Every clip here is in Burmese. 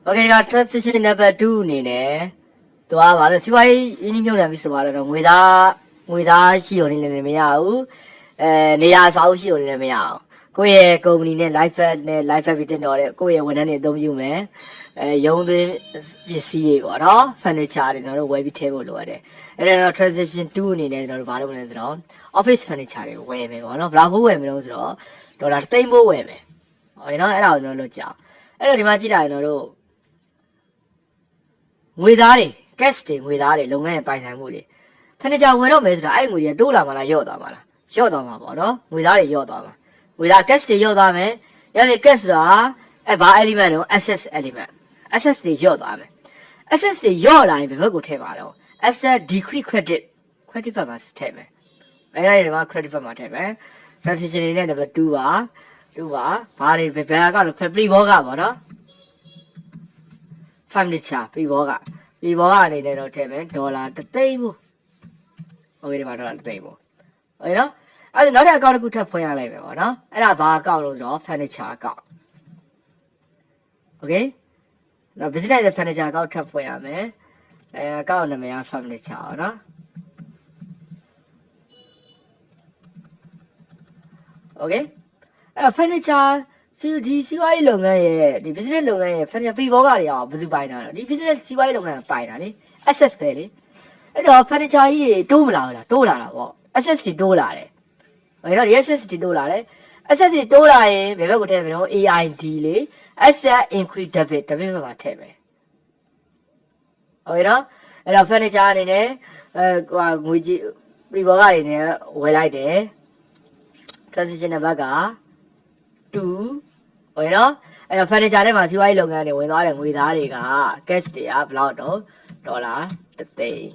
Okay က transition number 2အနေနဲ့သူကဘာလို့စီးပွားရေးရင်းနှီးမြှုပ်နှံပြီးဆိုတော့ငွေသားရှိရုံနဲ့လည်းမရဘူးနေရာစာအုပ်ရှိရုံနဲ့မရအောင်ကိုယ့်ရဲ့ကုမ္ပဏီနဲ့ live fat နဲ့ live fat ပြီးတင်တော့တဲ့ကိုယ့်ရဲ့ဝန်ထမ်းတွေအသုံးပြုမယ်ရုံးသွင်းပစ္စည်းတွေပေါ့နော် furniture တွေကျွန်တော်တို့ဝယ်ပြီးထည့်ဖို့လိုရတယ်အဲ့ဒါတော့ transition 2အနေနဲ့ကျွန်တော်တို့ဘာလုပ်မလဲဆိုတော့ office furniture တွေဝယ်မယ်ပေါ့နော်ဘယ်လောက်ဝယ်မလို့ဆိုတော့ဒေါ်လာ3သိန်းဝယ်မယ်ဟုတ်နော်အဲ့ဒါကိုကျွန်တော်တို့လုပ်ကြအောင်အဲ့တော့ဒီမှာကြည့်လိုက်ရင်တို့ငွေသားတွေ cash တွေငွေသားတွေလုပ်ငန်းရဲ့ပိုင်ဆိုင်မှုတွေဖန်နီချာဝယ်တော့မယ်ဆိုတော့အဲ့ငွေတွေတိုးလာမှလားလျော့သွားမှာလားလျော့သွားမှာပေါ့နော်ငွေသားတွေလျော့သွားမှာငွေသား cash တွေလျော့သွားမယ်ရပြီ cash ဆိုတာအဲ့ဘာ element တော့ assets element assets တွေလျော့သွားမယ် assets တွေလျော့လာရင်ဘယ်ဘက်ကိုထည့်ပါတော့ asset decrease credit ဘက်မှာထည့်မယ်အဲ့ဒါတွေမှာ credit ဘက်မှာထည့်မယ် transition တွေနဲ့ number 2ပါဘာတွေဘယ်ကတော့ free ဘောကပေါ့နော် furniture free ဘောကအနေနဲ့တော့ထည့်မယ်ဒေါ်လာ3သိန်းဘူးโอเคဒီမှာဒေါ်လာ3သိန်းဘူးโอเคနော်အဲ့ဒါနောက်ထပ်အကောင့်တစ်ခုထပ်ဖွင့်ရလိုက်မယ်ပေါ့နော်အဲ့ဒါဘာအကောင့်လို့ဆိုတော့ furniture အကောင့်โอเคနောက် business နဲ့ furniture အကောင့်ထပ်ဖွင့်ရမယ်အကောင့်နာမည်က furniture ပေါ့နော်โอเคအဲ့တော့ furniture ဒီစီးပွားရေးလုပ်ငန်းရဲ့ဒီ business လုပ်ငန်းရဲ့ furniture ပြည်ဘောကတွေအောင်ဘယ်သူပိုင်တာလဲဒီ business စီးပွားရေးလုပ်ငန်းပိုင်တာလေ access ပဲလေအဲ့တော့ furniture ကြီးတွေတိုးမလာဘူးလားတိုးလာတာပေါ့ access တွေတိုးလာတယ်အဲ့တော့ access တွေတိုးလာတယ် access တွေတိုးလာရင်ဘယ်ဘက်ကိုထည့်မလဲ AID လေ asset increase debit ဘက်မှာထည့်မယ်ဟုတ်ရနော်အဲ့တော့ furniture အနေနဲ့ငွေကြီးပြည်ဘောကတွေနဲ့ဝယ်လိုက်တယ် transition ဘက်က2ဟုတ်ရနော်အဲ့တော့ furniture ထဲမှာစီးပွားရေးလုပ်ငန်းတွေဝင်သွားတဲ့ငွေသားတွေက cash တွေကဘယ်လောက်တော့ဒေါ်လာ3သိန်း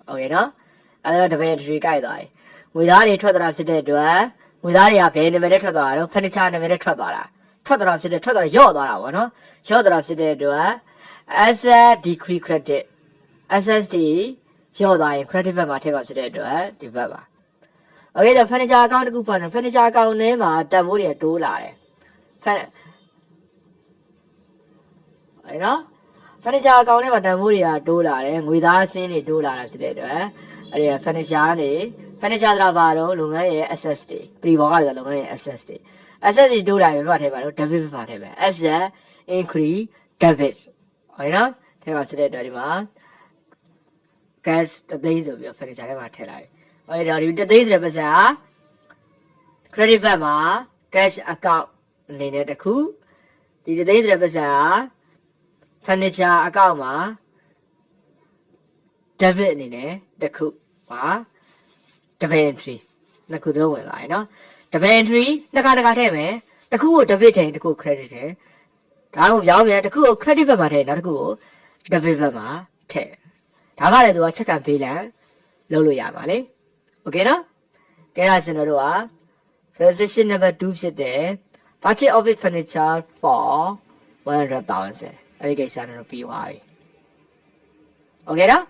ဟုတ်ရနော်အဲ့တော့ debit entry ကိုက်သွားပြီငွေသားတွေထွက်သွားတာဖြစ်တဲ့အတွက်ငွေသားတွေကဘယ်နာမည်နဲ့ထွက်သွားတာတော့ furniture နာမည်နဲ့ထွက်သွားတာထွက်သွားတာရော့သွားတာပေါ့နော်ရော့သွားတာဖြစ်တဲ့အတွက် asset decrease credit assets တွေရော့သွားရင် credit ဘက်မှာထည့်ပါဖြစ်တဲ့အတွက်ဒီဘက်ပါโอเคတော့ furniture account တခုပါနော် furniture account ထဲမှာတန်ဖိုးတွေတိုးလာတယ်အဲ့နော် furniture account ထဲမှာတန်ဖိုးတွေကတိုးလာတယ်ငွေသားအစင်းတွေတိုးလာတာဖြစ်တဲ့အတွက်အဲ့ဒီ furniture နေ furniture ဆိုတာဘာတော့လုပ်ငန်းရဲ့ assets တွေပြည်ဘောကလည်းလုပ်ငန်းရဲ့ assets တွေတိုးလာရင်ဘာထည့်ပါတော့ debit ဘက်မှာထည့်မယ် asset increase debit ဟုတ်နော်ထည့်ပါဖြစ်တဲ့အတွက်ဒီမှာ cash 3သိန်းဆိုပြီး furniture ထဲမှာထည့်လိုက်အဲ့တော့ဒီ3သိန်းဆိုတဲ့ပတ်စံဟာ credit ဘက်မှာ cash account အနေနဲ့တစ်ခုဒီ3သိန်းဆိုတဲ့ပတ်စံဟာ furniture account မှာ debit အနေနဲ့တစ်ခုပါ debit entry နှစ်ခုသုံးဝင်လာရနော် debit entry နှစ်ခါထည့်မယ်တစ်ခုကို debit ထည့်တစ်ခု credit ထည့်ဒါကိုပြောင်းပြန်တစ်ခုကို credit ဘက်မှာထည့်နောက်တစ်ခုကို debit ဘက်မှာထည့်ဒါကလည်းသူကချက်ကပ်ပေးလိုက်လုပ်လို့ရပါလေโอเคနော်ကဲဒါကျွန်တော်တို့က transition number 2ဖြစ်တဲ့ budget office furniture for 100,000အဲ့ဒီကိစ္စတော့ပြီးသွားပြီโอเคနော်